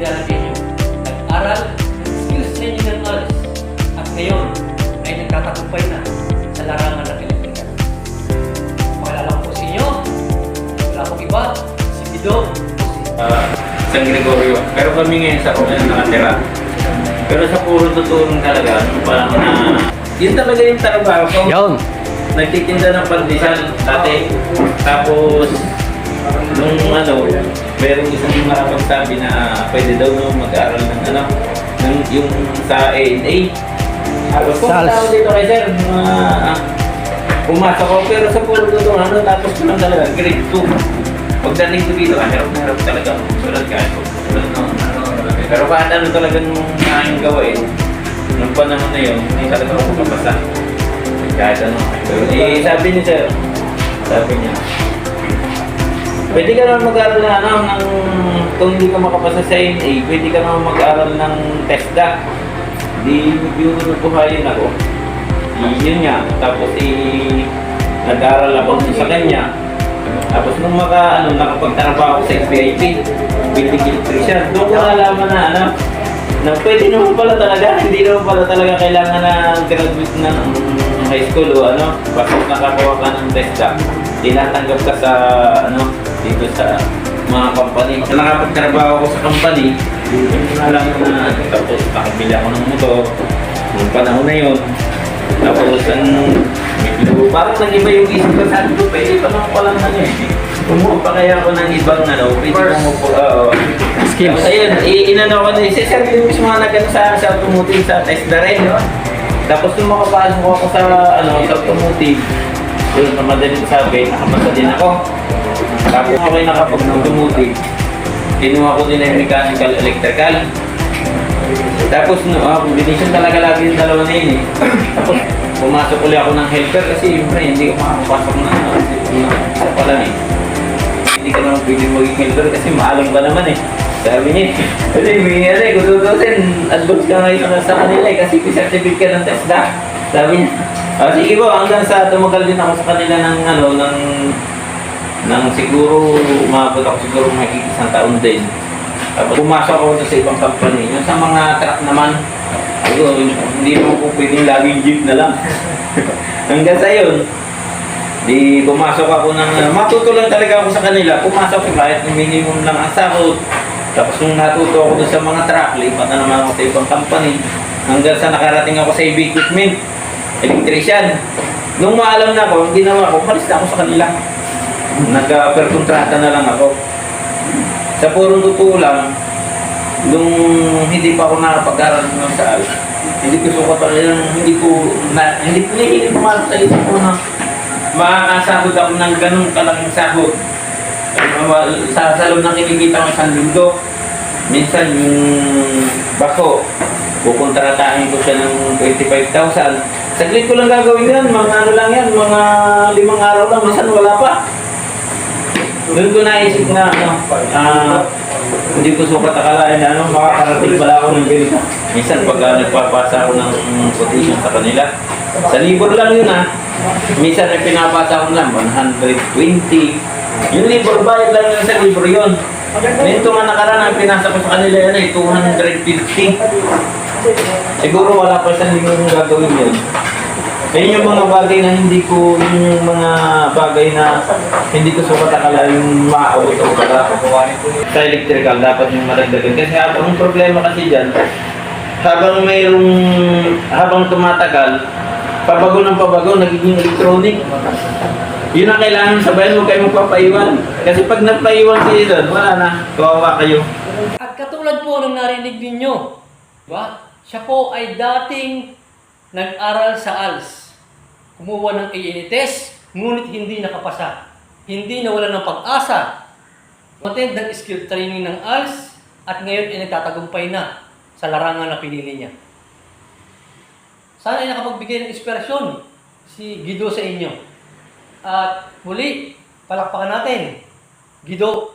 kilala din nyo. Nag-aral ng skills training ng ALS at ngayon ay nagtatagumpay na sa larangan ng elektrikal. Pakilala ko po sa inyo, wala pong iba, si Guido o si San Gregorio. Pero kami ngayon sa Roman nakatira. Pero sa puro tutulong talaga, parang yun talaga yung trabaho ko. Yun! Nagtitinda ng pandesal dati. Tapos, nung merong isang nakapagsabi na pwede daw mag-aaral ng yung sa ANA. Tapos pumunta ako dito kay sir, pumasok ako, pero sa puro tutulong, tapos ko lang talaga, grade 2. Pagdating ko dito, harap talaga ako. Sulat ka ako. Pero kahit ano talagang aking gawain, nung panahon na yun, hindi talaga ako makapasa. Kahit ano. Sabi niya sir, pwede ka naman mag-aaral kung hindi ka makapasa sa NA, pwede ka naman mag-aaral ng TESDA. Di yung buhayin ako. Yun nga. Tapos nag-aaral ako sa kanya. Tapos nung nakapagtrabaho ako sa SBIP, building electrician, doon ko nalaman na pwede naman pala talaga, hindi naman pala talaga kailangan na graduate na ng high school o pasok nakakuha ka ng TESDA, tinatanggap ka sa dito sa mga company. So, nakapagtrabaho ako sa company, yun na lang tapos nakabili ako ng motor, nung panahon na yun. Tapos parang nag-iba yung isip ko, sabi ko, pwede pa naman palang kumuha pa kaya ako ng ibang pwede kumuha skills. Tapos ayun, inano ko na si sir yung mismo na sa automotive sa TESDA rin. Tapos nung makapasok ako sa sa automotive, yun, sa madaling sabi, nakapasa din ako. Tapos ako ay nakapag-automotive, kinuha ko din ng mechanical electrical. Tapos combination talaga lagi yung dalawa na yun Tapos pumasok ulit ako ng helper kasi hindi ko makakapasok na sa pala Hindi ka naman pwede maging helper kasi maalam ka naman Sabi niya, kasi may kututusin, advance ka ngayon sa kanila kasi certificate ka ng TESDA. Sabi niya, sige po, hanggang sa tumagal din ako sa kanila ng siguro, umabot ako siguro may isang taon din. Tapos pumasok ako sa ibang company. Yung sa mga truck naman, hindi naman po pwedeng laging jeep na lang. Hanggang sa yun, di pumasok ako matutulang talaga ako sa kanila. Pumasok ko kahit minimum lang ang sahod. Tapos nung natuto ako sa mga truck, lipat na naman ako sa ibang company. Hanggang sa nakarating ako sa heavy equipment, electrician. Nung maalam na ako, hindi naman ako, malis na ako sa kanila. Nag-per-kontrata na lang ako. Sa purong totoo lang, nung hindi pa ako nakapag-aral ng sa ALS, hindi ko sukat hindi pumalap sa isip ko na makakasahod ako ng ganun kalaking sahod. Sa loob ng kinikita ko isang linggo, minsan yung bako, kukontratahin ko siya ng 25,000. Saglit ko lang gagawin yan, mga lang yan, mga 5 araw lang, minsan wala pa. Doon ko naisip na hindi ko sukat akalain na makakarating pala ako ng ganito. Minsan pag nagpapasa ako ng quotation sa kanila, sa libro lang yun minsan ay pinapasa ko lang 120. Yung libro, bayad lang yun sa libro yun. Nito nga nakaraan, pinasa ko sa kanila yan 250. Siguro wala pa isang linggo gagawin yun. Yun yung mga bagay na yun yung mga bagay na hindi ko sukat akala yung maaabot o para sa electrical dapat yung madagdagan. Kasi ang problema kasi dyan, habang tumatagal, pabago, nagiging electronic. Yun ang kailangan sabayan, huwag kayo magpapaiwan. Kasi pag nagpaiwan kayo doon, wala na, kawawa kayo. At katulad po ng narinig ninyo, diba? Siya po ay dating nag-aral sa ALS. Kumuha ng ANA test, ngunit hindi nakapasa. Hindi nawala ng pag-asa. Attend ng skill training ng ALS at ngayon ay nagtatagumpay na sa larangan na pinili niya. Sana ay nakapagbigay ng inspirasyon si Guido sa inyo. At muli, palakpakan natin, Guido.